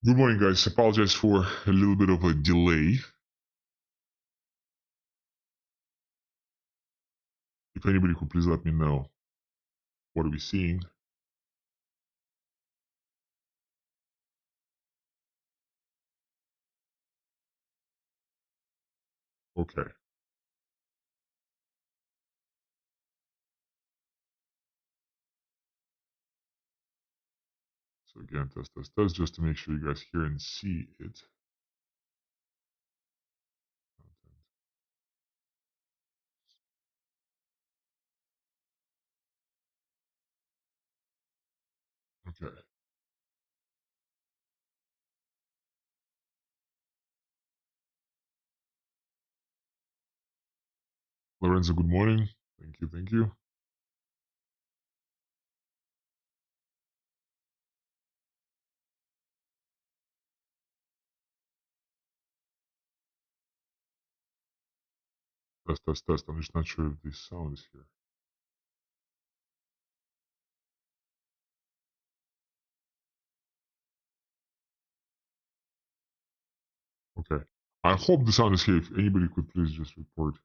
Good morning, guys. Apologize for a little bit of a delay. If anybody could please let me know what are we seeing. Okay. So again, test, just to make sure you guys hear and see it. Okay. Lorenzo, good morning. Thank you, thank you. Test. I'm just not sure if the sound is here. Okay. I hope the sound is here. If anybody could please just report.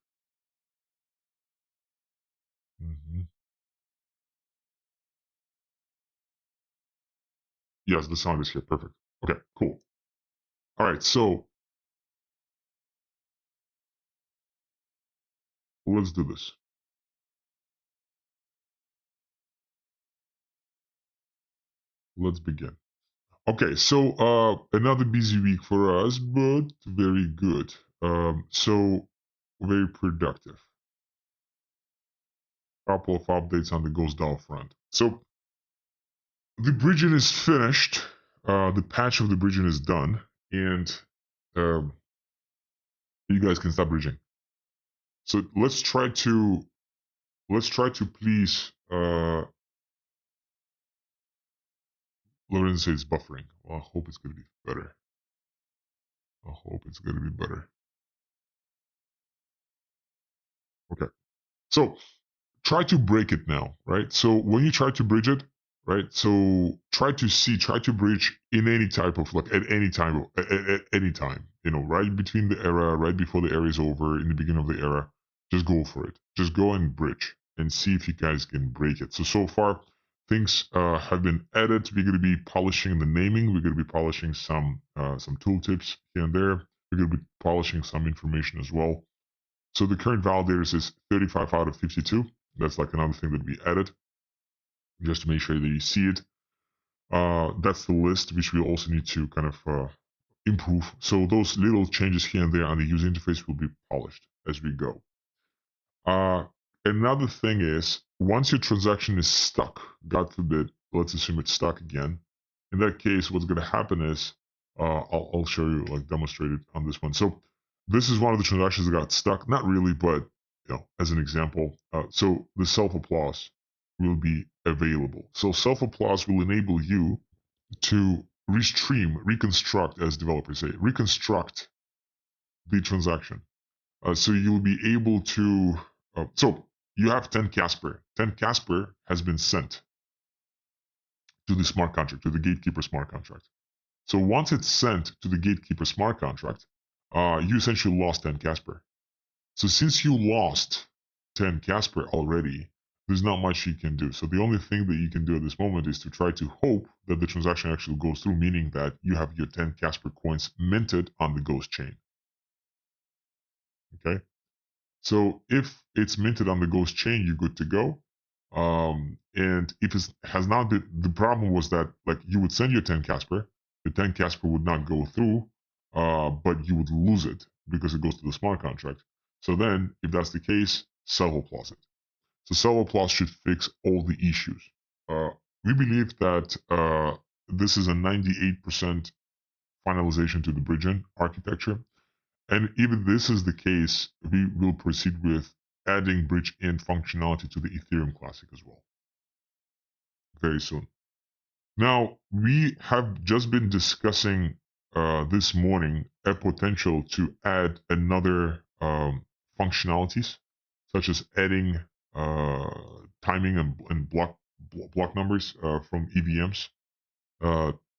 Yes, the sound is here. Perfect. Okay, cool. All right, so let's do this. Let's begin. Okay, so another busy week for us, but very good. So very productive. Couple of updates on the ghostDAO front. So the bridging is finished. The patch of the bridging is done, and um, you guys can stop bridging. So let's try to please. Lorenzo is buffering. Well, I hope it's gonna be better. I hope it's gonna be better. Okay. So try to break it now, right? So when you try to bridge it, right? So try to bridge in any type of like at any time, at any time, right between the era, right before the era is over, in the beginning of the era, just go for it. Just go and bridge and see if you guys can break it. So far, things have been added. We're going to be polishing the naming. We're going to be polishing some tooltips here and there. We're going to be polishing some information as well. So the current validators is 35 out of 52. That's like another thing that we added just to make sure that you see it. That's the list, which we also need to kind of improve. So those little changes here and there on the user interface will be polished as we go. Another thing is once your transaction is stuck, God forbid, let's assume it's stuck again. In that case, what's going to happen is I'll show you, like demonstrate it on this one. So this is one of the transactions that got stuck. Not really, but as an example. So the self applause will be available. So self applause will enable you to restream, reconstruct, as developers say, reconstruct the transaction. So you'll be able to. So you have 10 Casper. 10 Casper has been sent to the smart contract, to the gatekeeper smart contract. So once it's sent to the gatekeeper smart contract, you essentially lost 10 Casper. So since you lost 10 Casper already, there's not much you can do. So the only thing that you can do at this moment is to try to hope that the transaction actually goes through, meaning that you have your 10 Casper coins minted on the Ghost chain. Okay. So if it's minted on the Ghost chain, you're good to go. And if it has not been, the problem was that like you would send your 10 Casper, the 10 Casper would not go through, but you would lose it because it goes to the smart contract. So then, if that's the case, self-applause it. So self-applause should fix all the issues. Uh, we believe that this is a 98% finalization to the bridging architecture. And even this is the case, we will proceed with adding bridge in functionality to the Ethereum Classic as well very soon. Now, we have just been discussing this morning a potential to add another functionalities, such as adding timing and block numbers from EVMs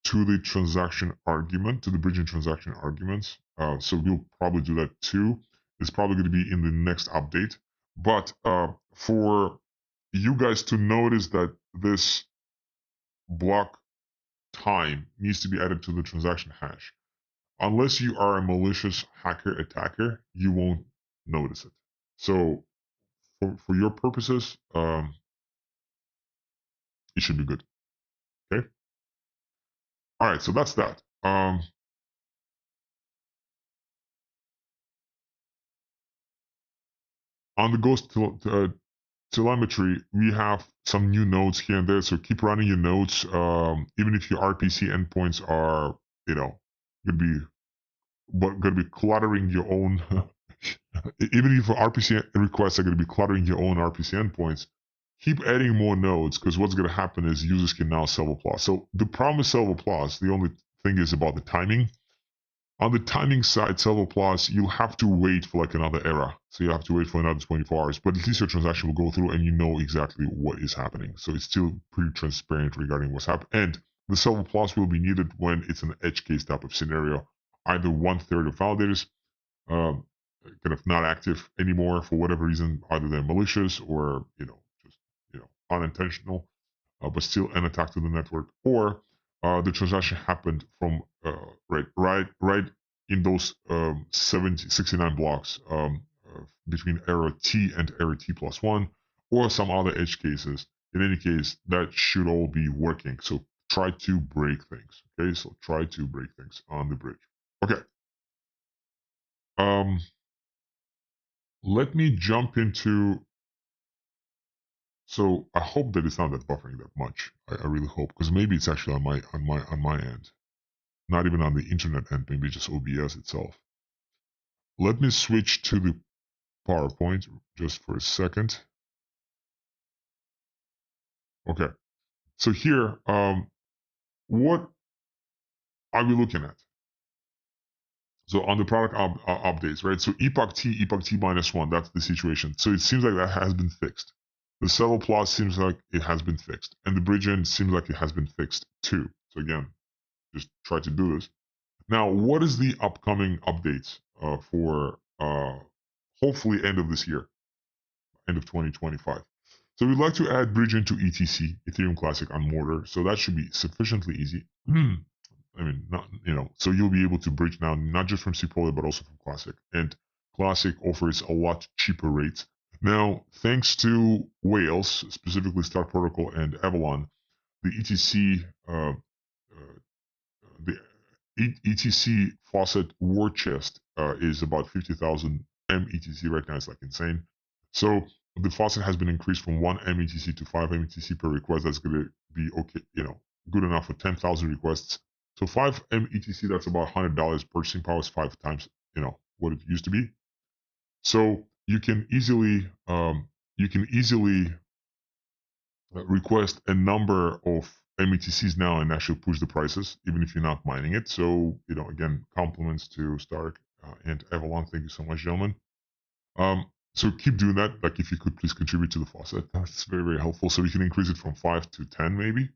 to the transaction argument, to the bridging transaction arguments. So we'll probably do that too. It's probably going to be in the next update. But for you guys to notice that this block time needs to be added to the transaction hash. Unless you are a malicious hacker attacker, you won't notice it. So for your purposes, it should be good. Okay. All right. So that's that. On the ghost telemetry, we have some new nodes here and there. So keep running your nodes, even if your RPC endpoints are, going to be cluttering your own. Even if RPC requests are going to be cluttering your own RPC endpoints, keep adding more nodes, because what's going to happen is users can now self-applause. So the problem with self-applause, the only thing is about the timing. On the timing side, self-applause, you'll have to wait for like another era. So you have to wait for another 24 hours, but at least your transaction will go through and you know exactly what is happening. So it's still pretty transparent regarding what's happening. And the self-applause will be needed when it's an edge case type of scenario. Either 1/3 of validators kind of not active anymore for whatever reason, either they're malicious or just unintentional, but still an attack to the network, or the transaction happened from right in those 69 blocks between error T and error T plus 1, or some other edge cases. In any case, that should all be working. So try to break things. Okay, so try to break things on the bridge. Okay. Let me jump into. So I hope that it's not that buffering that much. I really hope, because maybe it's actually on my end, not even on the internet end. Maybe just OBS itself. Let me switch to the PowerPoint just for a second. Okay. So here, what are we looking at? So on the product updates, right? So epoch T -1, that's the situation. So it seems like that has been fixed. The settle plot seems like it has been fixed. And the bridge end seems like it has been fixed too. So again, just try to do this. Now, what is the upcoming updates for hopefully end of this year, end of 2025? So we'd like to add bridge into ETC, Ethereum Classic on Mortar. So that should be sufficiently easy. I mean, not, so you'll be able to bridge now, not just from Sepolia, but also from Classic. And Classic offers a lot cheaper rates. Now, thanks to whales, specifically Star Protocol and Avalon, the ETC, the ETC faucet war chest is about 50,000 METC right now. It's like insane. So the faucet has been increased from 1 METC to 5 METC per request. That's going to be okay, good enough for 10,000 requests. So 5 METC, that's about $100. Purchasing power is 5 times, what it used to be. So you can easily request a number of METCs now and actually push the prices, even if you're not mining it. So, again, compliments to Stark and Avalon. Thank you so much, gentlemen. So keep doing that. Like, if you could please contribute to the faucet, that's very, very helpful. So we can increase it from 5 to 10, maybe.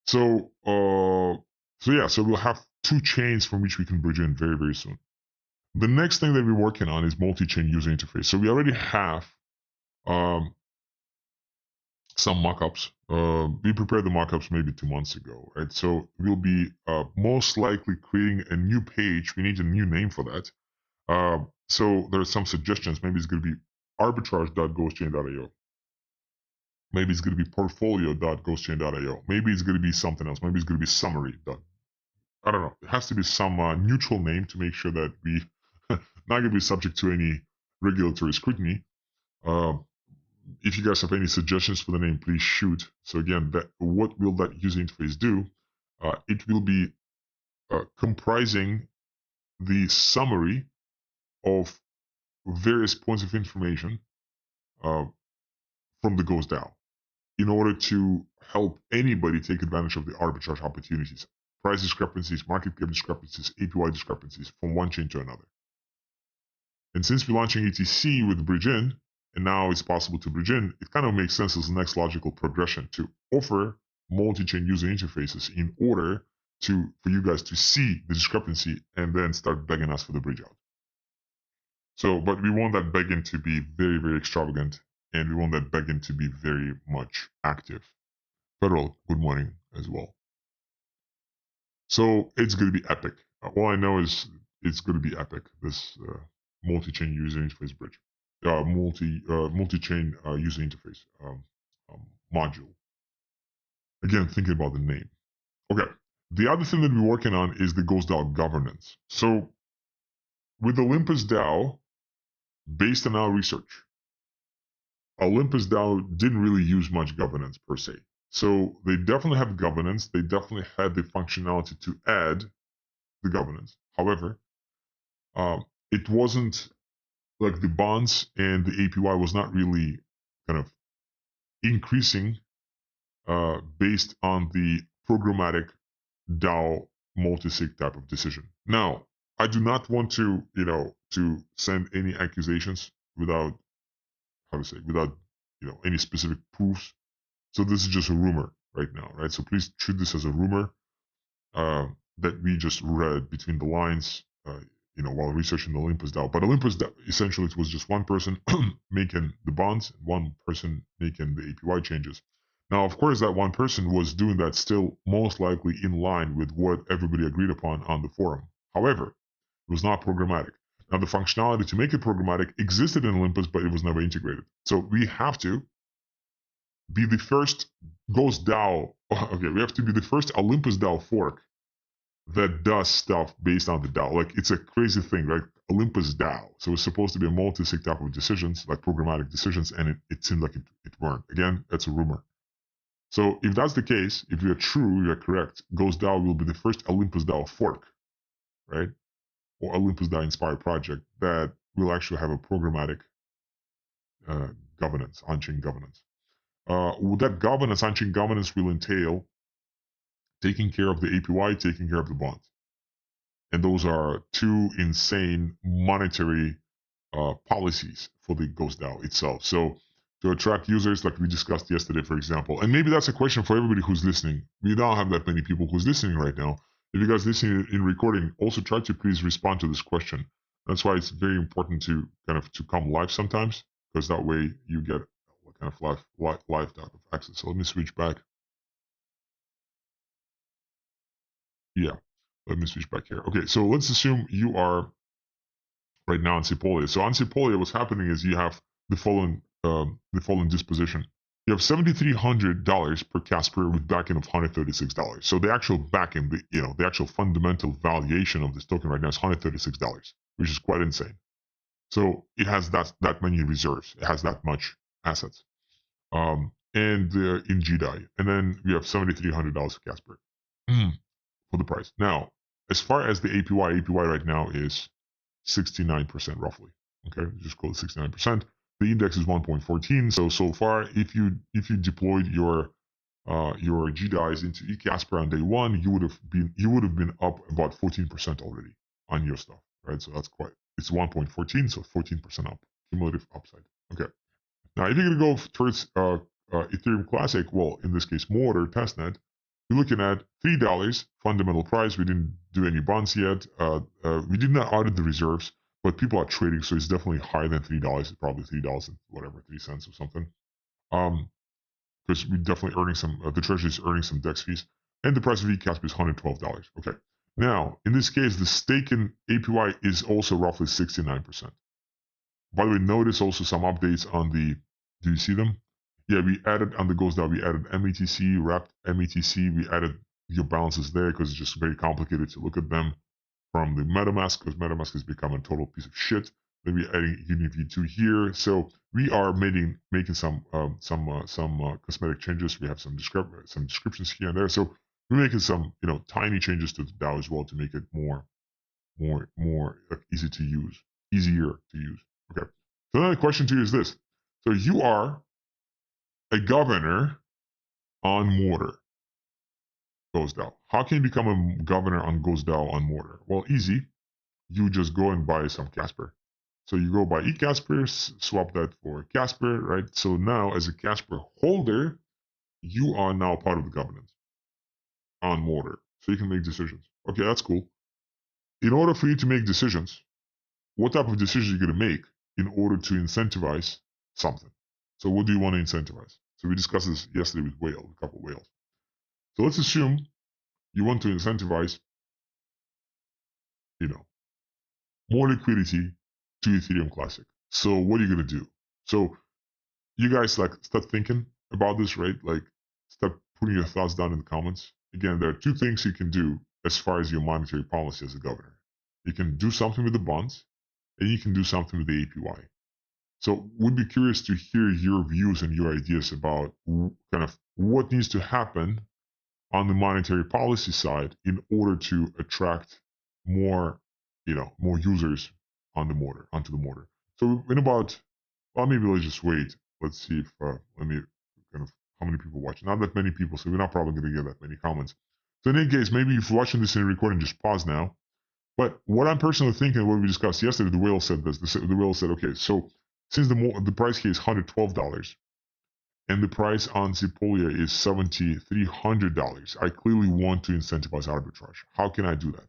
So we'll have 2 chains from which we can bridge in very, very soon. The next thing that we're working on is multi-chain user interface. So we already have some mockups. We prepared the mockups maybe 2 months ago, right? So we'll be most likely creating a new page. We need a new name for that. So there are some suggestions. Maybe it's going to be arbitrage.ghostchain.io. Maybe it's going to be portfolio.ghostchain.io. Maybe it's going to be something else. Maybe it's going to be summary. I don't know. It has to be some neutral name to make sure that we not going to be subject to any regulatory scrutiny. If you guys have any suggestions for the name, please shoot. So again, what will that user interface do? It will be comprising the summary of various points of information from the ghostDAO in order to help anybody take advantage of the arbitrage opportunities, price discrepancies, market cap discrepancies, APY discrepancies from one chain to another. And since we're launching ETC with bridge in, and now it's possible to bridge in, it kind of makes sense as the next logical progression to offer multi-chain user interfaces in order for you guys to see the discrepancy and then start begging us for the bridge out. So, but we want that begging to be very, very extravagant, and we want that begging to be very much active. Federal, good morning as well. So it's going to be epic. All I know is it's going to be epic. This multi-chain user interface bridge, multi-chain user interface module. Again, thinking about the name. Okay. The other thing that we're working on is the ghostDAO governance. So with Olympus DAO, based on our research, Olympus DAO didn't really use much governance per se. So they definitely have governance. They definitely had the functionality to add the governance. However, it wasn't like the bonds and the APY was not really kind of increasing based on the programmatic DAO multi-sig type of decision. Now, I do not want to, to send any accusations without, without, any specific proofs. So this is just a rumor right now, right? So please treat this as a rumor that we just read between the lines, while researching the Olympus DAO. But Olympus DAO, essentially, it was just one person making the bonds, one person making the APY changes. Now, of course, that one person was doing that still most likely in line with what everybody agreed upon on the forum. However, it was not programmatic. Now, the functionality to make it programmatic existed in Olympus, but it was never integrated. So we have to be the first ghostDAO. Okay, we have to be the first Olympus DAO fork that does stuff based on the DAO. Like, it's a crazy thing, right? Olympus DAO. So it's supposed to be a multi-sig type of decisions, like programmatic decisions, and it seemed like it weren't. Again, that's a rumor. So if that's the case, if you're true, you're correct, ghostDAO will be the first Olympus DAO fork, right? Or Olympus DAO inspired project that will actually have a programmatic governance, on-chain governance. That governance, on-chain governance will entail taking care of the APY, taking care of the bonds. And those are two insane monetary policies for the ghostDAO itself. So to attract users, like we discussed yesterday, for example, and maybe that's a question for everybody who's listening. We don't have that many people who's listening right now. If you guys listening in recording, also try to please respond to this question. That's why it's very important to to come live sometimes, because that way you get kind of live type of access. So let me switch back. Yeah, let me switch back here. Okay, so let's assume you are right now on Sepolia. So on Sepolia, what's happening is you have the following disposition. You have $7,300 per Casper with backing of $136. So the actual backing, the actual fundamental valuation of this token right now is $136, which is quite insane. So it has that many reserves. It has that much assets. And in GDAI, and then we have $7,300 for Casper for the price. Now, as far as the APY right now is 69% roughly. Okay, just call it 69%. The index is 1.14. So far, if you deployed your GDAIs into eCasper on day one, you would have been up about 14% already on your stuff, right? So that's it's 1.14, so 14% up, cumulative upside. Okay. Now, if you're gonna go towards Ethereum Classic, well, in this case, Mortar testnet, you're looking at $3 fundamental price. We didn't do any bonds yet. We did not audit the reserves, but people are trading, so it's definitely higher than $3. It's probably $3 and whatever, 3 cents or something. Because we definitely earning some. The treasury is earning some DEX fees, and the price of eCasper is $112. Okay. Now, in this case, the stake in APY is also roughly 69%. By the way, notice also some updates on the. Do you see them? Yeah, we added on the ghostDAO, we added METC, wrapped METC. We added your balances there because it's just very complicated to look at them from the MetaMask, because MetaMask has become a total piece of shit. Then we're adding UniV2 here. So we are making some cosmetic changes. We have some descriptions here and there. So we're making some tiny changes to the DAO as well to make it more like easier to use. Okay. So then the question to you is this: so you are a governor on Mortar ghostDAO. How can you become a governor on ghostDAO on Mortar? Well, easy. You just go and buy some Casper. So you go buy eCasper, swap that for Casper, right? So now, as a Casper holder, you are now part of the governance on Mortar. So you can make decisions. Okay, that's cool. In order for you to make decisions, what type of decisions are you going to make in order to incentivize something? So what do you want to incentivize? So we discussed this yesterday with Whale, a couple of whales. So let's assume you want to incentivize, you know, more liquidity to Ethereum Classic. So what are you going to do? So you guys like start thinking about this, right? Like start putting your thoughts down in the comments. Again, there are two things you can do as far as your monetary policy as a governor. You can do something with the bonds, and you can do something with the APY. So we'd be curious to hear your views and your ideas about kind of what needs to happen on the monetary policy side in order to attract more, more users on the mortar, onto the mortar. So in about, well, maybe let's just wait. Let's see if, let me kind of, how many people watch? Not that many people, so we're not probably going to get that many comments. So in any case, maybe if you're watching this in a recording, just pause now. But what I'm personally thinking, what we discussed yesterday, the whale said this. The whale said, okay, so since the price here is $112 and the price on Zipolia is $7,300, I clearly want to incentivize arbitrage. How can I do that?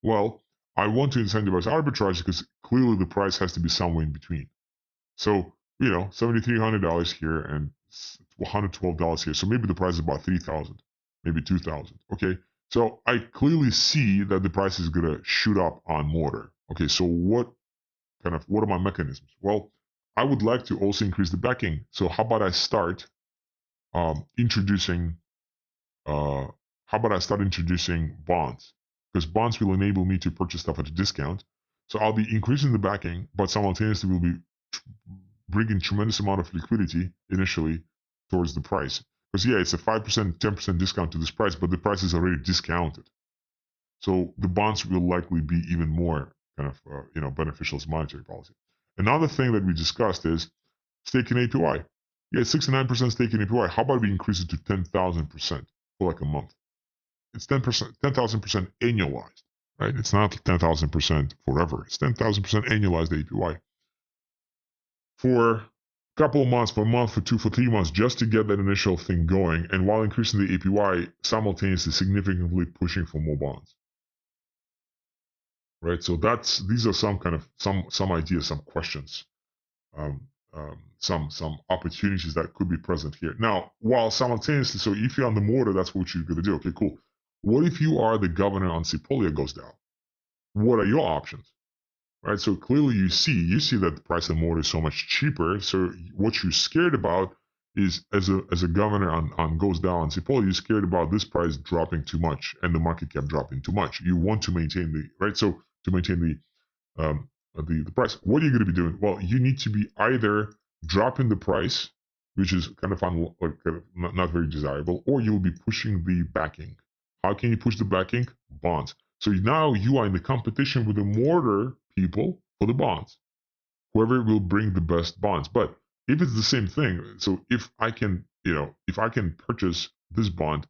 Well, I want to incentivize arbitrage because clearly the price has to be somewhere in between. So, $7,300 here and $112 here. So maybe the price is about 3,000, maybe 2,000. Okay. So I clearly see that the price is going to shoot up on Mortar. Okay. So what are my mechanisms? Well, I would like to also increase the backing. So how about I start introducing bonds? Because bonds will enable me to purchase stuff at a discount. So I'll be increasing the backing, but simultaneously will be bringing tremendous amount of liquidity initially towards the price. Because yeah, it's a 5%, 10% discount to this price, but the price is already discounted. So the bonds will likely be even more kind of beneficial as monetary policy. Another thing that we discussed is stake in APY. Yeah, 69% stake in APY. How about we increase it to 10,000% for like a month? It's 10%, 10,000% annualized, right? It's not 10,000% forever. It's 10,000% annualized APY for a couple of months, for a month, for 2, for 3 months, just to get that initial thing going. And while increasing the APY, simultaneously significantly pushing for more bonds. Right. So these are some kind of some ideas, some questions, some opportunities that could be present here. Now, while simultaneously, so if you're on the mortar, that's what you're going to do. Okay, cool. What if you are the governor on Sepolia ghostDAO? What are your options? Right. So clearly you see that the price of mortar is so much cheaper. So what you're scared about is as a governor on ghostDAO and Sepolia, you're scared about this price dropping too much and the market cap dropping too much. You want to maintain to maintain the price. What are you going to be doing? Well, you need to be either dropping the price, which is kind of not very desirable, or you'll be pushing the backing. How can you push the backing? Bonds. So now you are in the competition with the mortar people for the bonds. Whoever will bring the best bonds. But if it's the same thing, so if I can purchase this bond,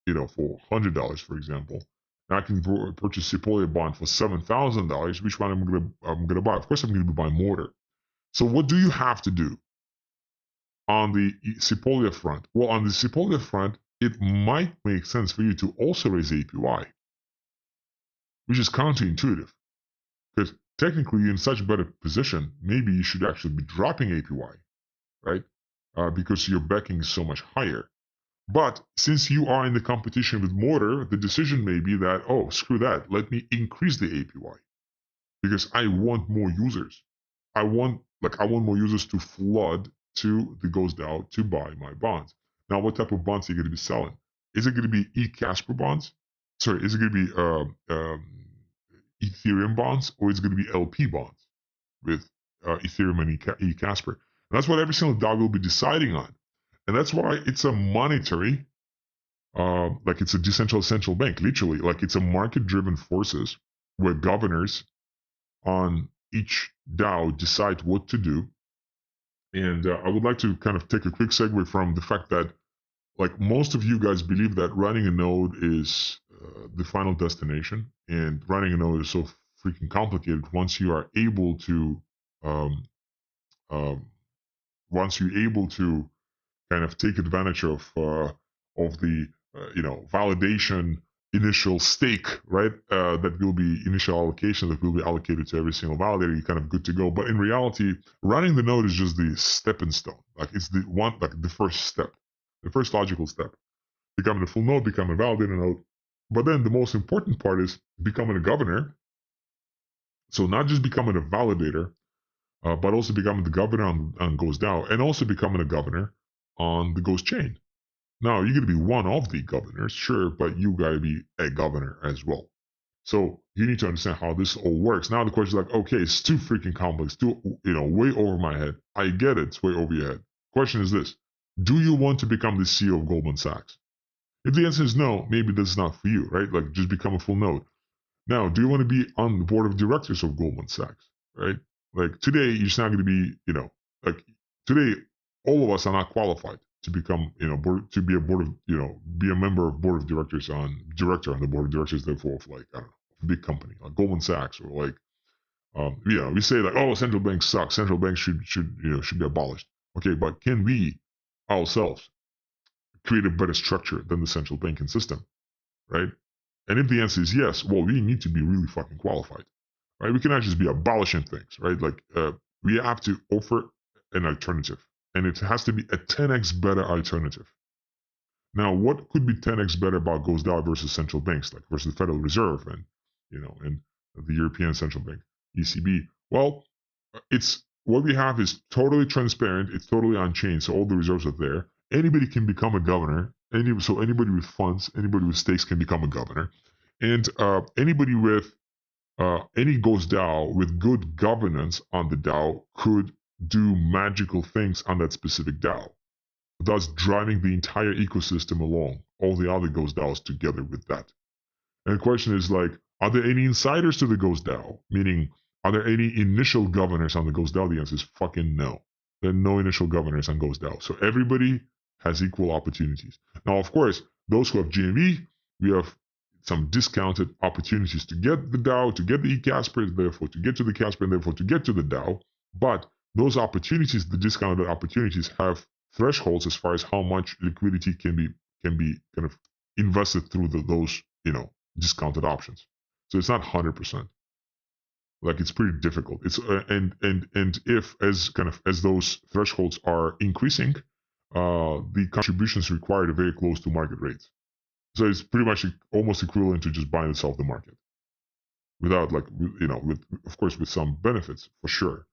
for $100, for example, and I can purchase Sepolia bond for $7,000, which one I'm gonna buy? Of course, I'm gonna be buying mortar. So what do you have to do on the Sepolia front? Well, on the Sepolia front, it might make sense for you to also raise APY, which is counterintuitive. Because technically, you're in such a better position, maybe you should actually be dropping APY, right? Because your backing is so much higher. But since you are in the competition with Mortar, the decision may be that, oh, screw that, let me increase the APY because I want more users. I want more users to flood to the ghostDAO to buy my bonds. Now, what type of bonds are you going to be selling? Is it going to be eCasper bonds? Sorry, is it going to be Ethereum bonds, or is it going to be LP bonds with Ethereum and eCasper? And that's what every single DAO will be deciding on. And that's why it's a monetary, like it's a decentralized central bank, literally. Like it's a market-driven forces where governors on each DAO decide what to do. And I would like to kind of take a quick segue from the fact that, like, most of you guys believe that running a node is the final destination, and running a node is so freaking complicated. Once you are able to, um, once you're able to kind of take advantage of the validation initial stake, right? That will be initial allocation that will be allocated to every single validator. You're kind of good to go. But in reality, running the node is just the stepping stone. Like it's the first step, the first logical step. Becoming a full node, becoming a validator node. But then the most important part is becoming a governor. So not just becoming a validator, but also becoming the governor on ghostDAO, and also becoming a governor on the Ghost chain. Now, you're going to be one of the governors, sure, but you got to be a governor as well. So you need to understand how this all works. Now the question is like, okay, it's too freaking complex, too, way over my head. I get it, it's way over your head. Question is this: do you want to become the CEO of Goldman Sachs? If the answer is no, maybe this is not for you, right? Like, just become a full node. Now, do you want to be on the board of directors of Goldman Sachs, right? Like today, you're just not going to be, like today, all of us are not qualified to become, to be a board of, be a member of board of directors director on the board of directors, therefore, of like, I don't know, a big company like Goldman Sachs or like, we say like, oh, central banks suck. Central banks should be abolished. Okay, but can we ourselves create a better structure than the central banking system, right? And if the answer is yes, well, we need to be really fucking qualified, right? We cannot just be abolishing things, right? Like, we have to offer an alternative, and it has to be a 10x better alternative. Now, what could be 10x better about ghostDAO versus central banks, like versus the Federal Reserve and, and the European Central Bank, ECB? Well, it's what we have is totally transparent. It's totally on chain, so all the reserves are there. Anybody can become a governor. So anybody with funds, anybody with stakes can become a governor, and anybody with any ghostDAO with good governance on the DAO could do magical things on that specific DAO, thus driving the entire ecosystem along, all the other ghostDAOs together with that. And the question is like, are there any insiders to the ghostDAO? Meaning, are there any initial governors on the ghostDAO? The answer is fucking no. There are no initial governors on ghostDAO. So everybody has equal opportunities. Now, of course, those who have GMV, we have some discounted opportunities to get the DAO, to get the eCasper, therefore to get to the Casper, and therefore to get to the DAO. But those opportunities, the discounted opportunities, have thresholds as far as how much liquidity can be kind of invested through those discounted options. So it's not 100%. Like, it's pretty difficult. It's and if as those thresholds are increasing, the contributions required are very close to market rates. So it's pretty much almost equivalent to just buying and selling the market, without with of course with some benefits for sure,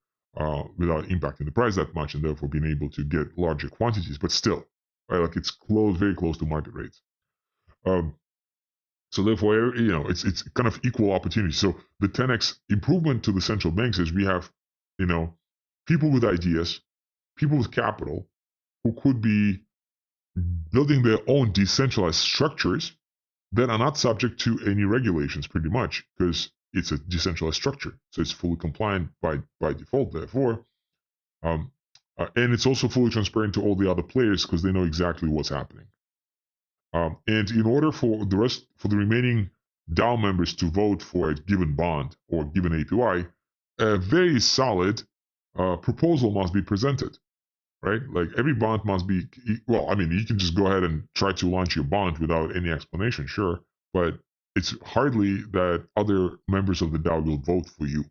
without impacting the price that much, and therefore being able to get larger quantities. But still, right? Like, it's very close to market rates. So therefore, it's kind of equal opportunity. So the 10x improvement to the central banks is we have, people with ideas, people with capital, who could be building their own decentralized structures that are not subject to any regulations, pretty much, because it's a decentralized structure. So it's fully compliant by default, therefore. And it's also fully transparent to all the other players because they know exactly what's happening. And in order for the remaining DAO members to vote for a given bond or given APY, a very solid proposal must be presented, right? Like, every bond must be, well, I mean, you can just go ahead and try to launch your bond without any explanation, sure, but it's hardly that other members of the DAO will vote for you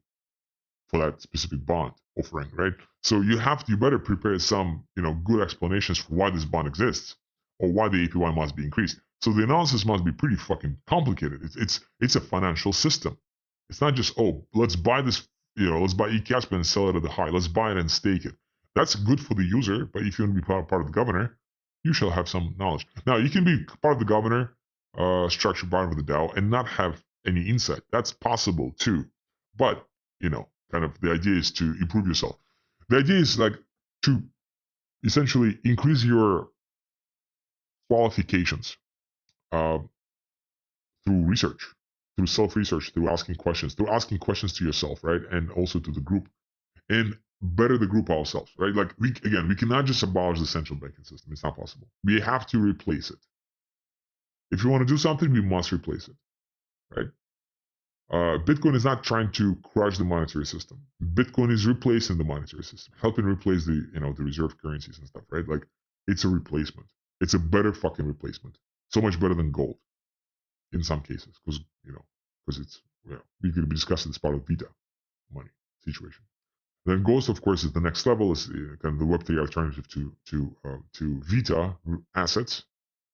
for that specific bond offering, right? So you better prepare some, good explanations for why this bond exists or why the APY must be increased. So the analysis must be pretty fucking complicated. It's a financial system. It's not just, oh, let's buy this, let's buy eCasper and sell it at the high. Let's buy it and stake it. That's good for the user, but if you want to be part of the governor, you shall have some knowledge. Now, you can be part of the governor structure, part of the DAO, and not have any insight. That's possible too. But, kind of the idea is to improve yourself. The idea is like to essentially increase your qualifications through research, through self-research, through asking questions to yourself, right? And also to the group, and better the group ourselves, right? Like, we cannot just abolish the central banking system. It's not possible. We have to replace it. If you want to do something, we must replace it, right? Bitcoin is not trying to crush the monetary system. Bitcoin is replacing the monetary system, helping replace the the reserve currencies and stuff, right? Like, it's a replacement. It's a better fucking replacement. So much better than gold in some cases, because it's we could be discussing this part of Vita money situation. Then Ghost, of course, is the next level. Is kind of the Web3 alternative to Vita assets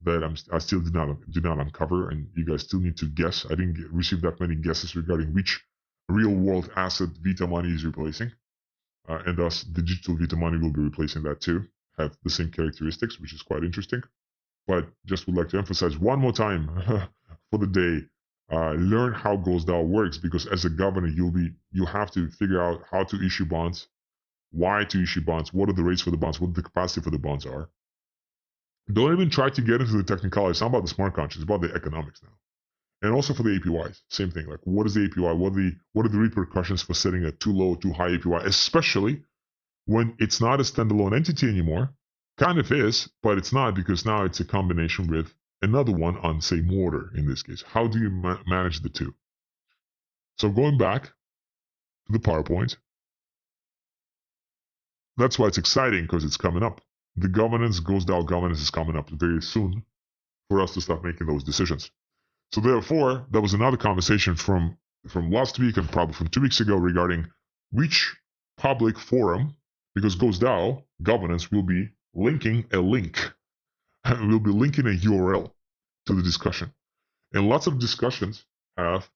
that I still did not uncover, and you guys still need to guess. I didn't receive that many guesses regarding which real world asset Vita money is replacing, and thus the digital Vita money will be replacing that too. Have the same characteristics, which is quite interesting. But just would like to emphasize one more time for the day. Learn how ghostDAO works, because as a governor, you have to figure out how to issue bonds, why to issue bonds, what are the rates for the bonds, what the capacity for the bonds are. Don't even try to get into the technicalities. It's not about the smart contracts, it's about the economics now. And also for the APYs, same thing. Like, what is the APY? What are the repercussions for setting a too low, too high APY, especially when it's not a standalone entity anymore? Kind of is, but it's not, because now it's a combination with another one on, say, Mortar in this case. How do you manage the two? So going back to the PowerPoint, that's why it's exciting, because it's coming up. The ghostDAO governance is coming up very soon for us to start making those decisions. So therefore, that was another conversation from last week and probably from 2 weeks ago regarding which public forum, because ghostDAO governance will be linking a link. We'll be linking a URL to the discussion. And lots of discussions have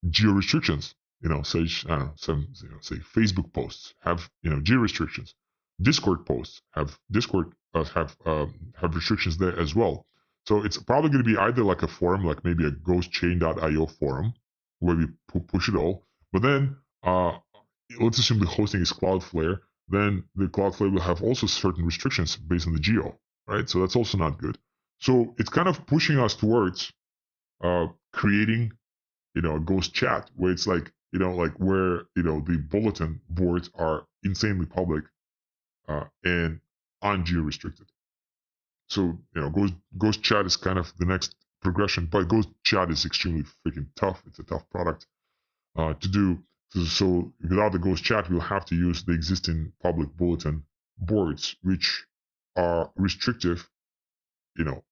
geo restrictions. Say say Facebook posts have geo restrictions. Discord posts have have restrictions there as well. So it's probably going to be either like a forum, like maybe a ghostchain.io forum, where we push it all. But then let's assume the hosting is Cloudflare. Then the Cloudflare will have also certain restrictions based on the geo, right? So that's also not good. So it's kind of pushing us towards creating, a ghost chat where it's like, where, the bulletin boards are insanely public and ungeo restricted. So, ghost chat is kind of the next progression, but ghost chat is extremely freaking tough. It's a tough product to do. So without the ghost chat, we'll have to use the existing public bulletin boards, which are restrictive, to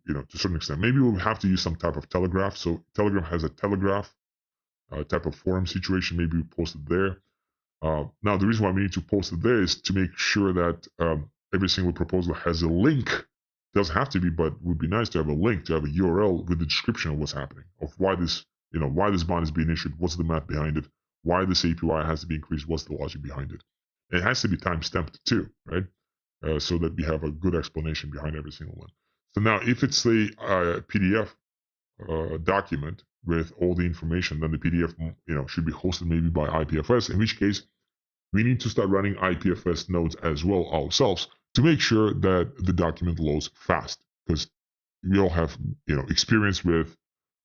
a certain extent. Maybe we'll have to use some type of Telegraph. So Telegram has a Telegraph type of forum situation. Maybe we post it there. Now, the reason why we need to post it there is to make sure that every single proposal has a link. Doesn't have to be, but would be nice to have a link, to have a URL with the description of what's happening, of why this bond is being issued, what's the math behind it, why this APY has to be increased, what's the logic behind it. It has to be time stamped too, right? So that we have a good explanation behind every single one. So now, if it's a PDF document with all the information, then the PDF, should be hosted maybe by IPFS. In which case, we need to start running IPFS nodes as well ourselves to make sure that the document loads fast, because we all have experience with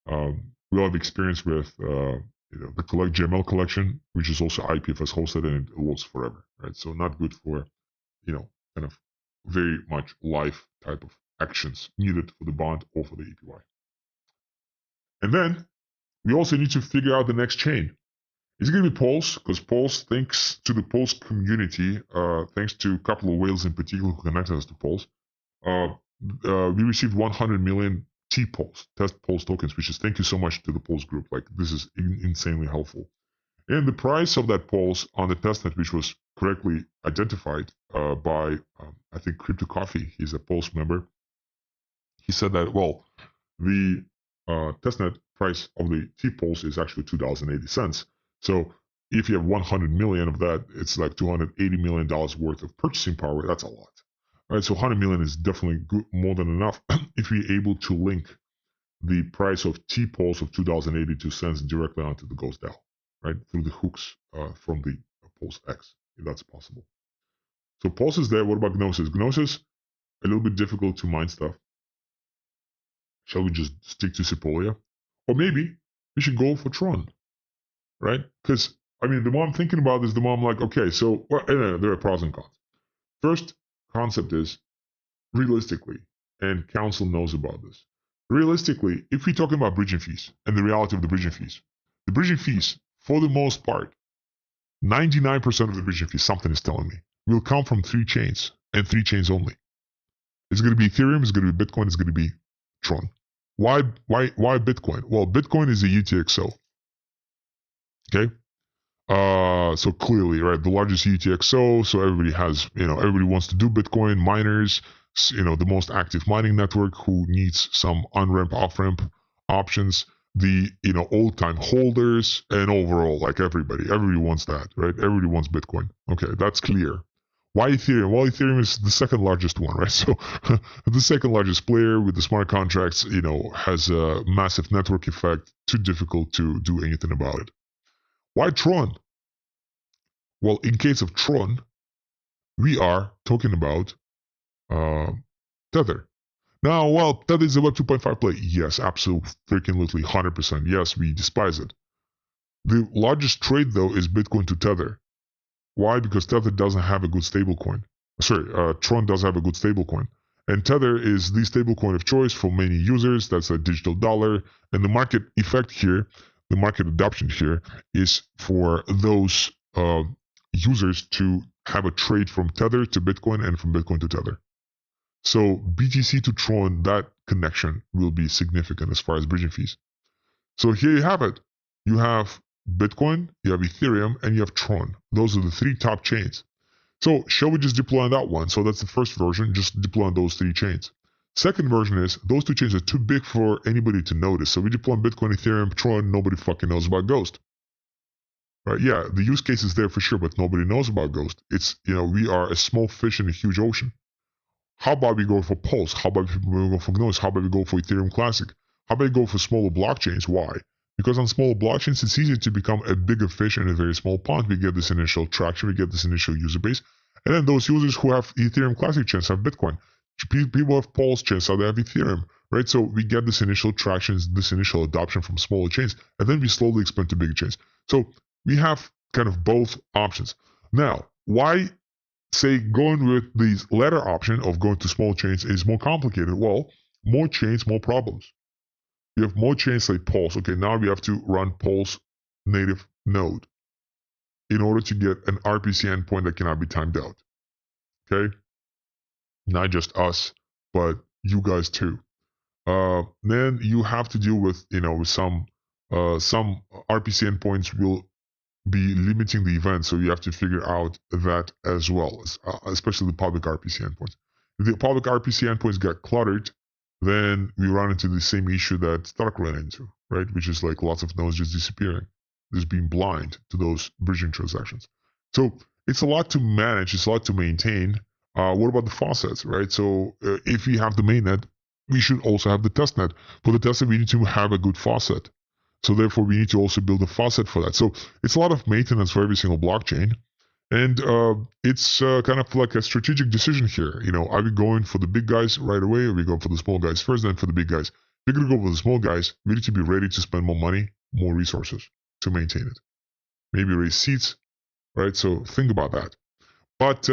the GML collection, which is also IPFS hosted, and it loads forever, right? So not good for kind of very much live type of actions needed for the bond or for the APY. And then we also need to figure out the next chain. Is it going to be Pulse? Because Pulse, thanks to the Pulse community, thanks to a couple of whales in particular who connected us to Pulse, we received 100 million T-Pulse, test Pulse tokens, which is thank you so much to the Pulse group. Like, this is insanely helpful. And the price of that Pulse on the testnet, which was correctly identified by, I think, Crypto Coffee, he's a Pulse member. He said that, well, the testnet price of the T-Pulse is actually $2.80. So if you have 100 million of that, it's like $280 million worth of purchasing power. That's a lot. All right, so 100 million is definitely good, more than enough if we're able to link the price of T-Pulse of $2.82 directly onto the ghostDAO, right, through the hooks from the Pulse X, if that's possible. So Pulse is there. What about Gnosis? Gnosis, a little bit difficult to mine stuff. Shall we just stick to Sepolia? Or maybe we should go for Tron, right? Because, the more I'm thinking about this, the more I'm like, okay, so there are pros and cons. First concept is, realistically, and council knows about this, realistically, if we're talking about bridging fees and the reality of the bridging fees, for the most part, 99% of the bridging fees, something is telling me, will come from 3 chains and 3 chains only. It's going to be Ethereum, it's going to be Bitcoin, it's going to be Tron. Why Bitcoin? Well, Bitcoin is a UTXO. Okay. So clearly, right, the largest UTXO, so everybody has, everybody wants to do Bitcoin, miners, the most active mining network who needs some on-ramp, off-ramp options, the, old-time holders, and overall, like everybody wants that, right? Everybody wants Bitcoin. Okay, that's clear. Why Ethereum? Well, Ethereum is the second largest one, right? So the second largest player with the smart contracts, has a massive network effect, too difficult to do anything about it. Why Tron? Well, in case of Tron, we are talking about Tether. Now, well, Tether is a Web 2.5 play. Yes, absolutely, freaking 100%. Yes, we despise it. The largest trade, though, is Bitcoin to Tether. Why? Because Tether doesn't have a good stablecoin. Sorry, Tron does have a good stablecoin. And Tether is the stablecoin of choice for many users. That's a digital dollar. And the market effect here, the market adoption here, is for those users to have a trade from Tether to Bitcoin and from Bitcoin to Tether. So BTC to Tron, that connection will be significant as far as bridging fees. So here you have it. You have Bitcoin, you have Ethereum, and you have Tron. Those are the three top chains. So shall we just deploy on that one? So that's the first version, just deploy on those three chains. Second version is those two chains are too big for anybody to notice. So we deploy on Bitcoin, Ethereum, Tron, nobody fucking knows about Ghost. Right? Yeah, the use case is there for sure, but nobody knows about Ghost. It's, we are a small fish in a huge ocean. How about we go for Pulse? How about we go for Gnosis? How about we go for Ethereum Classic? How about we go for smaller blockchains? Why? Because on smaller blockchains, it's easier to become a bigger fish in a very small pond. We get this initial traction, we get this initial user base. And then those users who have Ethereum Classic chains have Bitcoin. People have Pulse chains, so they have Ethereum, right? So we get this initial traction, this initial adoption from smaller chains, and then we slowly expand to bigger chains. So we have kind of both options. Now, why say going with the latter option of going to small chains is more complicated? Well, more chains, more problems. You have more chains like Pulse. Okay, now we have to run Pulse native node in order to get an RPC endpoint that cannot be timed out. Okay, not just us, but you guys too. Then you have to deal with some RPC endpoints will be limiting the event, so you have to figure out that as well, especially the public RPC endpoints. If the public RPC endpoints get cluttered, then we run into the same issue that Stark ran into, right? Which is like lots of nodes just disappearing, just being blind to those bridging transactions. So it's a lot to manage, it's a lot to maintain. What about the faucets, right? So if we have the mainnet, we should also have the testnet. For the testnet, we need to have a good faucet. So therefore, we need to also build a faucet for that. So it's a lot of maintenance for every single blockchain. And it's kind of like a strategic decision here. Are we going for the big guys right away, or are we going for the small guys first, then for the big guys? If we're going to go for the small guys, we need to be ready to spend more money, more resources to maintain it. Maybe raise seats, right? So think about that. But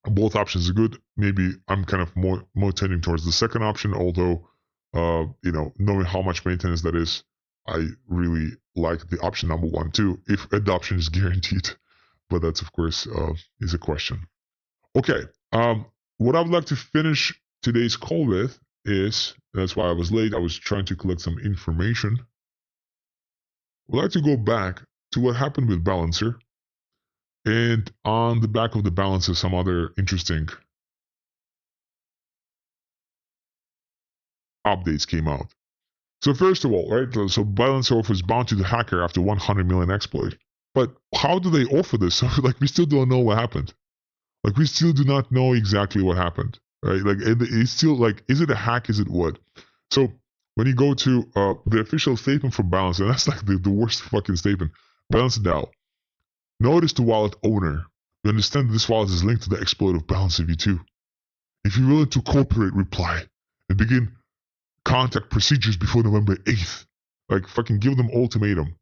both options are good. Maybe I'm kind of more tending towards the second option, although, knowing how much maintenance that is, I really like the option number one too, if adoption is guaranteed. But that's, of course, is a question. Okay. What I would like to finish today's call with is, that's why I was late, I was trying to collect some information. I'd like to go back to what happened with Balancer. And on the back of the Balancer, some other interesting updates came out. So first of all, right, so Balancer offers bounty to the hacker after 100 million exploit. But how do they offer this? So, we still don't know what happened. We still do not know exactly what happened, right? It's still is it a hack? Is it what? So when you go to the official statement from Balancer, that's the worst fucking statement. Balancer DAO. Notice to wallet owner. You understand that this wallet is linked to the exploit of Balancer V2. If you're willing to cooperate, reply and begin contact procedures before November 8th. Fucking give them ultimatum.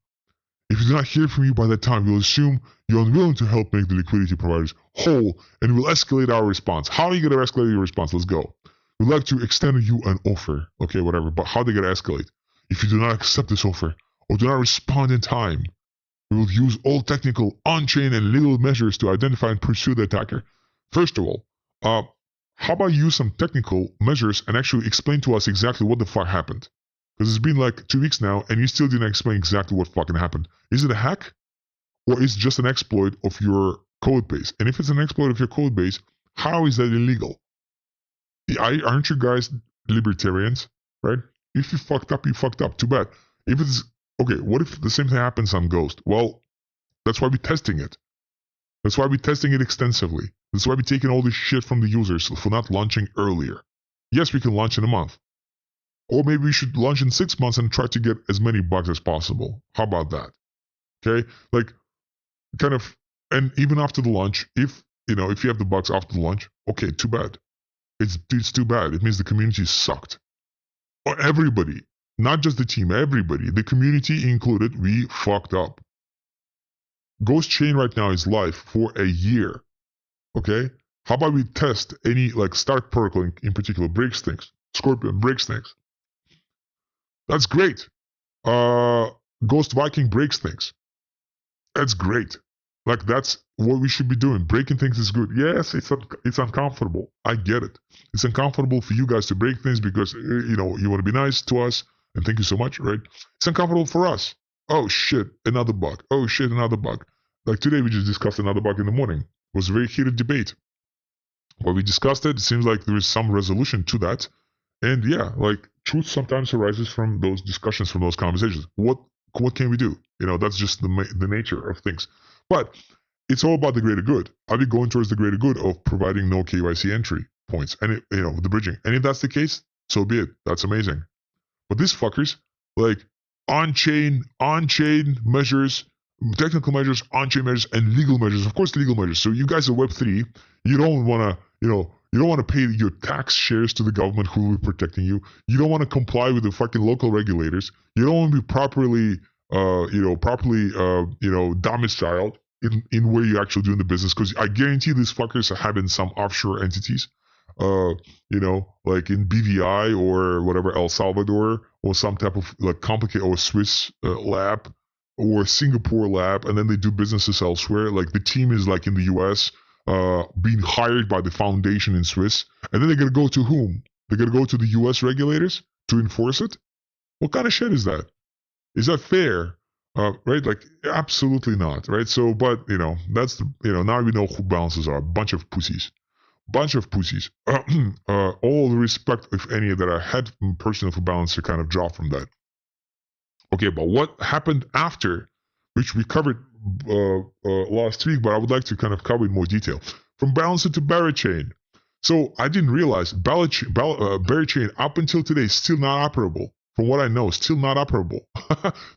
If we do not hear from you by that time, we'll assume you're unwilling to help make the liquidity providers whole, and we'll escalate our response. How are you going to escalate your response? Let's go. We'd like to extend you an offer. Okay, whatever. But how are they going to escalate? If you do not accept this offer or do not respond in time, we will use all technical, on-chain, and legal measures to identify and pursue the attacker. First of all, how about you use some technical measures and actually explain to us exactly what the fuck happened? Because it's been like 2 weeks now, and you still didn't explain exactly what fucking happened. Is it a hack? Or is it just an exploit of your code base? And if it's an exploit of your code base, how is that illegal? Aren't you guys libertarians, right? If you fucked up, you fucked up. Too bad. If it's okay, what if the same thing happens on Ghost? Well, that's why we're testing it. That's why we're testing it extensively. That's why we're taking all this shit from the users for not launching earlier. Yes, we can launch in a month. Or maybe we should launch in 6 months and try to get as many bugs as possible. How about that? Okay? Like, kind of, and even after the launch, if you have the bugs after the launch, okay, too bad. It's too bad. It means the community sucked. Or everybody, not just the team, everybody, the community included, we fucked up. Ghost Chain right now is live for a year. Okay? How about we test any, like Stark Protocol in particular breaks things. Scorpion breaks things. That's great. Ghost Viking breaks things. That's great. Like, that's what we should be doing. Breaking things is good. Yes, it's uncomfortable. I get it. It's uncomfortable for you guys to break things because, you want to be nice to us. And thank you so much, right? It's uncomfortable for us. Oh, shit, another bug. Oh, shit, another bug. Like today, we just discussed another bug in the morning. It was a very heated debate. When we discussed it, it seems like there is some resolution to that. And yeah, like, truth sometimes arises from those discussions, from those conversations. What can we do? That's just the nature of things. But it's all about the greater good. Are we going towards the greater good of providing no KYC entry points and the bridging? And if that's the case, so be it. That's amazing. But these fuckers, like, on-chain measures, technical measures, on-chain measures, and legal measures. Of course, legal measures. So you guys are Web3. You don't want to, you don't want to pay your tax shares to the government who will be protecting you. You don't want to comply with the fucking local regulators. You don't want to be properly domiciled in where you're actually doing the business. Because I guarantee these fuckers are having some offshore entities, like in BVI or whatever, El Salvador, or some type of like complicated, or Swiss lab, or Singapore lab, and then they do businesses elsewhere. Like the team is like in the US, being hired by the foundation in Swiss, and then they're gonna go to whom? They're gonna go to the US regulators to enforce it? What kind of shit is that? Is that fair? Right? Like, absolutely not, right? So, but, that's, now we know who balances are. Bunch of pussies. All the respect, if any, that I had personally for Balancer kind of dropped from that. Okay, but what happened after, which we covered last week, but I would like to kind of cover in more detail. From Balancer to Barachain. So I didn't realize Barachain up until today is still not operable. From what I know, still not operable.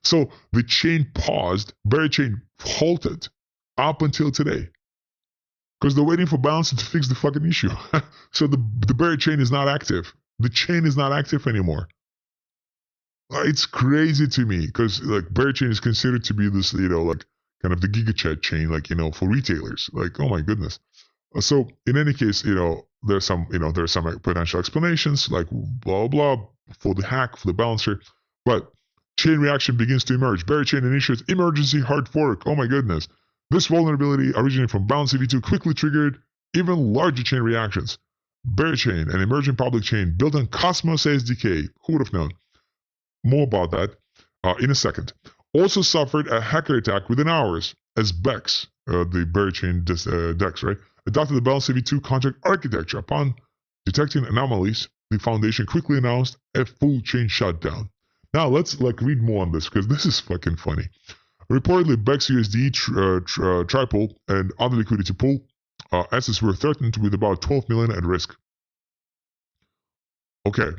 So the chain paused, Barachain halted up until today. Because they're waiting for Balancer to fix the fucking issue. So the Barachain is not active. The chain is not active anymore. It's crazy to me because like Barachain is considered to be this, like kind of the GigaChat chain, like, for retailers. Like, oh my goodness. So in any case, there's some potential explanations, like blah, blah, for the hack, for the Balancer. But chain reaction begins to emerge. Barachain initiates emergency hard fork. Oh my goodness. This vulnerability originating from Balancer v2 quickly triggered even larger chain reactions. Barachain, an emerging public chain built on Cosmos SDK. Who would have known? More about that in a second. Also suffered a hacker attack within hours as Bex, the Barachain DEX, right, adopted the Balancer v2 contract architecture. Upon detecting anomalies, the foundation quickly announced a full chain shutdown. Now let's read more on this because this is fucking funny. Reportedly, Bex USD, Tripool, and other liquidity pool assets were threatened with about 12 million at risk. Okay,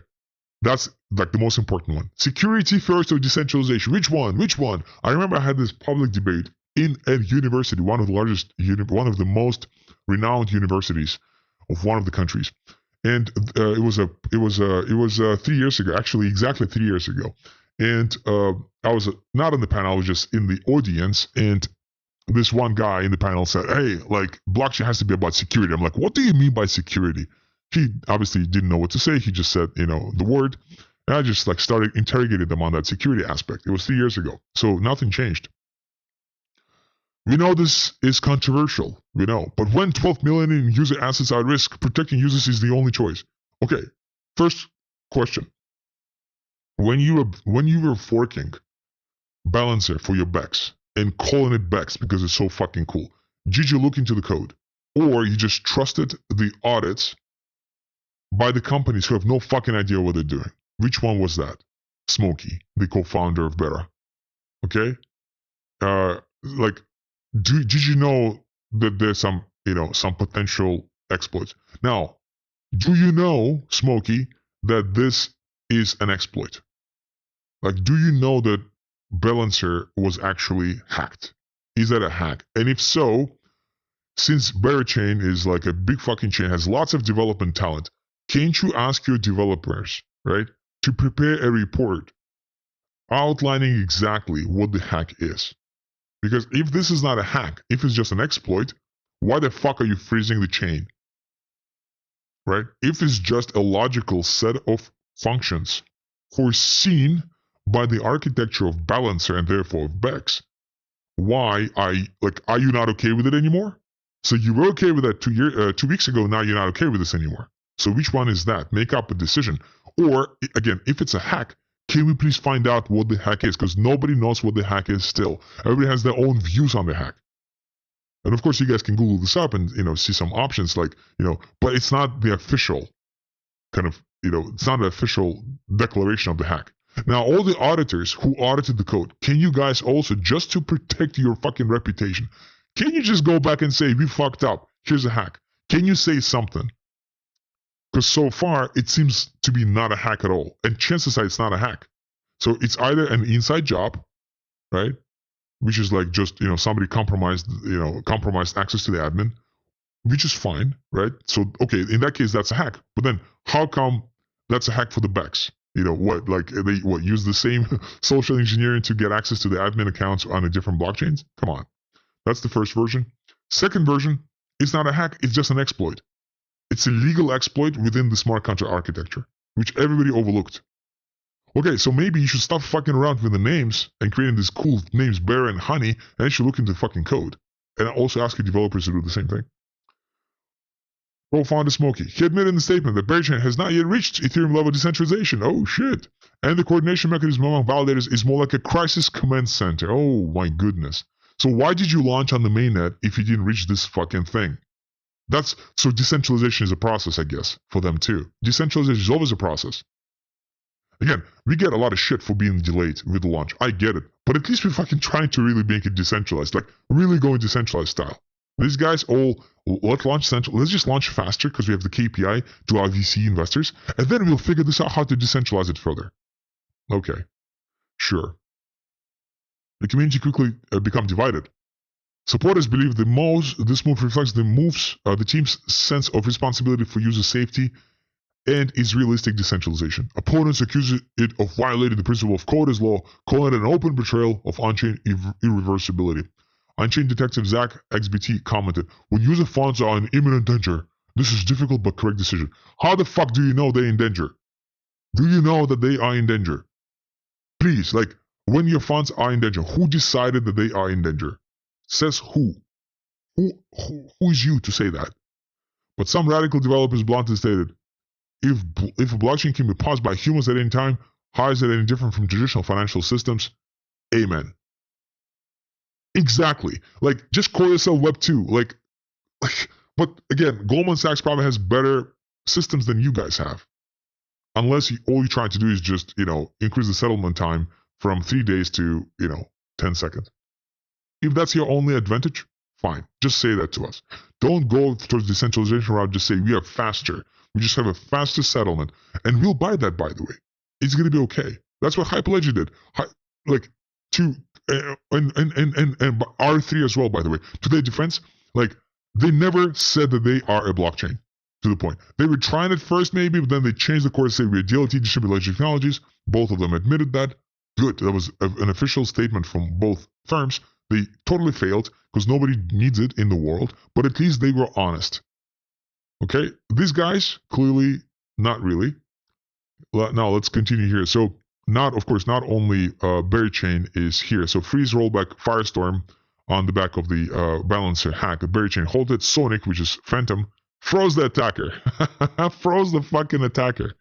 that's like the most important one. Security first or decentralization? Which one? I remember I had this public debate in a university, one of the most renowned universities of one of the countries, and it was 3 years ago, actually exactly 3 years ago. And I was not on the panel, I was just in the audience, and this one guy in the panel said, hey, like, blockchain has to be about security. I'm like, what do you mean by security? He obviously didn't know what to say. He just said, the word. And I just started interrogating them on that security aspect. It was 3 years ago, so nothing changed. We know this is controversial, we know, but when 12 million in user assets are at risk, protecting users is the only choice. Okay, first question. When you were forking Balancer for your Bex and calling it Bex because it's so fucking cool, did you look into the code? Or you just trusted the audits by the companies who have no fucking idea what they're doing? Which one was that? Smokey, the co-founder of Beta. Okay? Like, did you know that there's some potential exploits? Now, do you know, Smokey, that this is an exploit? Like, do you know that Balancer was actually hacked? Is that a hack? And if so, since Berachain is like a big fucking chain, has lots of development talent, can't you ask your developers, right, to prepare a report outlining exactly what the hack is? Because if this is not a hack, if it's just an exploit, why the fuck are you freezing the chain? Right? If it's just a logical set of functions foreseen by the architecture of Balancer and therefore of Bex, why are you not okay with it anymore? So you were okay with that 2 weeks ago, now you're not okay with this anymore. So which one is that? Make up a decision. Or again, if it's a hack, can we please find out what the hack is? Because nobody knows what the hack is still. Everybody has their own views on the hack. And of course, you guys can Google this up and, see some options but it's not the official kind of, it's not an official declaration of the hack. Now, all the auditors who audited the code, can you guys also, just to protect your fucking reputation, can you just go back and say, we fucked up, here's a hack? Can you say something? Because so far, it seems to be not a hack at all. And chances are it's not a hack. So it's either an inside job, right? Which is like just, somebody compromised access to the admin, which is fine, right? So, okay, in that case, that's a hack. But then how come that's a hack for the Bex? They use the same social engineering to get access to the admin accounts on a different blockchains? Come on. That's the first version. Second version, it's not a hack, it's just an exploit. It's a legal exploit within the smart contract architecture, which everybody overlooked. Okay, so maybe you should stop fucking around with the names and creating these cool names, Bear and Honey, and you should look into fucking code. And also ask your developers to do the same thing. Co-founder Smokey. He admitted in the statement that Berachain has not yet reached Ethereum level decentralization. Oh shit. And the coordination mechanism among validators is more like a crisis command center. Oh my goodness. So why did you launch on the mainnet if you didn't reach this fucking thing? So decentralization is a process, I guess, for them too. Decentralization is always a process. Again, we get a lot of shit for being delayed with the launch. I get it. But at least we're fucking trying to really make it decentralized. Like, really going decentralized style. These guys let's just launch faster because we have the KPI to our VC investors, and then we'll figure this out how to decentralize it further. Okay, sure. The community quickly become divided. Supporters believe this move reflects the team's sense of responsibility for user safety and is realistic decentralization. Opponents accuse it of violating the principle of code as law, calling it an open betrayal of on-chain irreversibility. On-chain detective Zach XBT commented, when user funds are in imminent danger, this is difficult but correct decision. How the fuck do you know they're in danger? Do you know that they are in danger? Please, when your funds are in danger, who decided that they are in danger? Says who? Who is you to say that? But some radical developers bluntly stated, if a blockchain can be paused by humans at any time, how is it any different from traditional financial systems? Amen. Exactly. Just call yourself Web 2. But again, Goldman Sachs probably has better systems than you guys have. Unless all you're trying to do is just, increase the settlement time from 3 days to, 10 seconds. If that's your only advantage, fine. Just say that to us. Don't go towards decentralization route. Just say we are faster. We just have a faster settlement. And we'll buy that, by the way. It's going to be okay. That's what Hyperledger did. And R3 as well, by the way. To their defense, they never said that they are a blockchain. To the point. They were trying it first, maybe, but then they changed the course to say we're DLT, distributed ledger technologies. Both of them admitted that. Good. That was an official statement from both firms. They totally failed because nobody needs it in the world, but at least they were honest. Okay? These guys, clearly not really. Now, let's continue here. So, not only Berachain is here. So, Freeze, Rollback, Firestorm on the back of the balancer hack. The berry chain halted. Sonic, which is Phantom, froze the attacker. Froze the fucking attacker.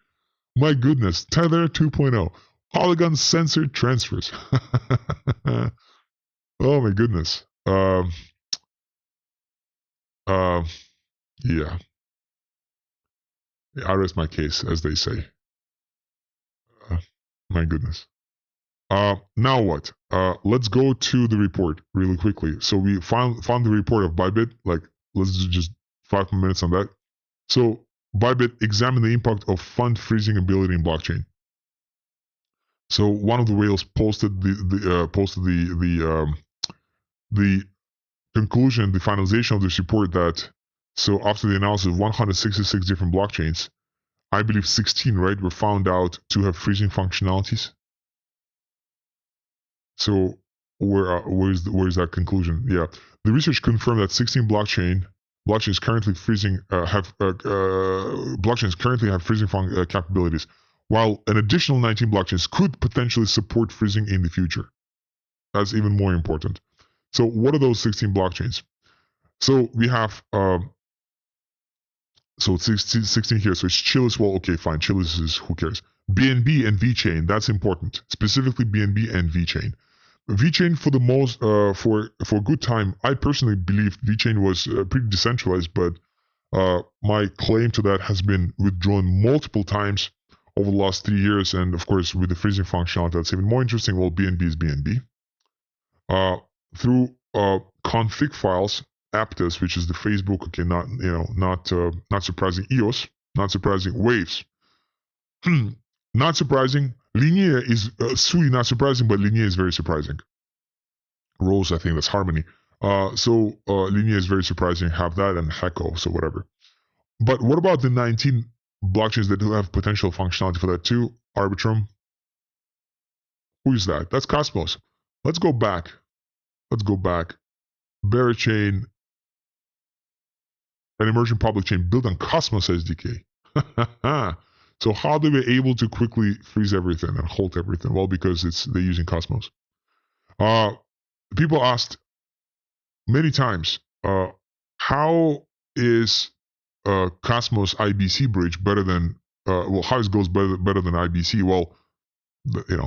My goodness. Tether 2.0. Polygon censored transfers. Oh my goodness. Yeah. I rest my case, as they say. My goodness. Now what? Let's go to the report really quickly. So we found the report of Bybit. Like, let's do just 5 minutes on that. So Bybit examined the impact of fund freezing ability in blockchain. So one of the whales posted the conclusion, the finalization of this report that so after the analysis of 166 different blockchains, I believe 16, right, were found out to have freezing functionalities. So where's that conclusion? Yeah, the research confirmed that 16 blockchains currently freezing blockchains currently have freezing capabilities, while an additional 19 blockchains could potentially support freezing in the future. That's even more important. So what are those 16 blockchains? So we have so 16 here. So it's Chiliz. Well, okay, fine. Chiliz is, who cares? BNB and VeChain. That's important. Specifically BNB and VeChain. VeChain for the most for a good time. I personally believe VeChain was pretty decentralized, but my claim to that has been withdrawn multiple times over the last 3 years, and of course with the freezing functionality, that's even more interesting. Well, BNB is BNB. Through config files, Aptos, which is the Facebook, okay, not surprising. EOS, not surprising. Waves, not surprising. Linea is Sui, not surprising, but Linea is very surprising. Rose, I think that's Harmony. So Linea is very surprising. Have that, and Hecko, so whatever. But what about the 19 blockchains that do have potential functionality for that too? Arbitrum. Who is that? That's Cosmos. Let's go back. Berachain, an emerging public chain built on Cosmos SDK. So how they were able to quickly freeze everything and halt everything? Well, because they're using Cosmos. People asked many times, how is Cosmos IBC bridge better than how it goes better than IBC? Well,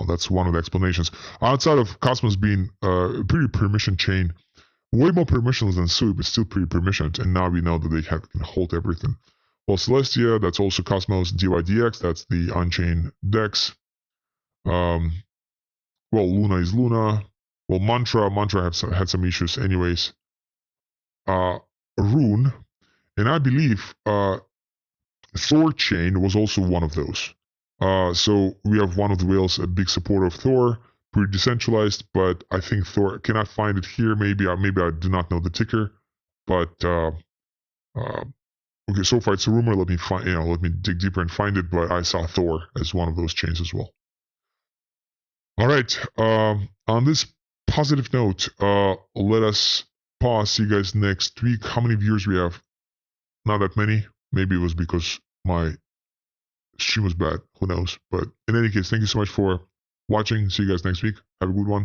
that's one of the explanations. Outside of Cosmos being a pretty permission chain, way more permissionless than Sui, but still pretty permissioned, and now we know that they can hold everything. Well, Celestia, that's also Cosmos. DYDX, that's the on-chain DEX. Well, Luna is Luna. Well, Mantra had some issues anyways. Rune, and I believe Thor chain was also one of those. So we have one of the whales, a big supporter of Thor, pretty decentralized, but I think Thor, cannot find it here. Maybe I do not know the ticker, but okay, so far it's a rumor. Let me dig deeper and find it. But I saw Thor as one of those chains as well. All right. On this positive note, let us pause. See you guys next week. How many viewers we have? Not that many. Maybe it was because my stream was bad. Who knows? But in any case, thank you so much for watching. See you guys next week. Have a good one.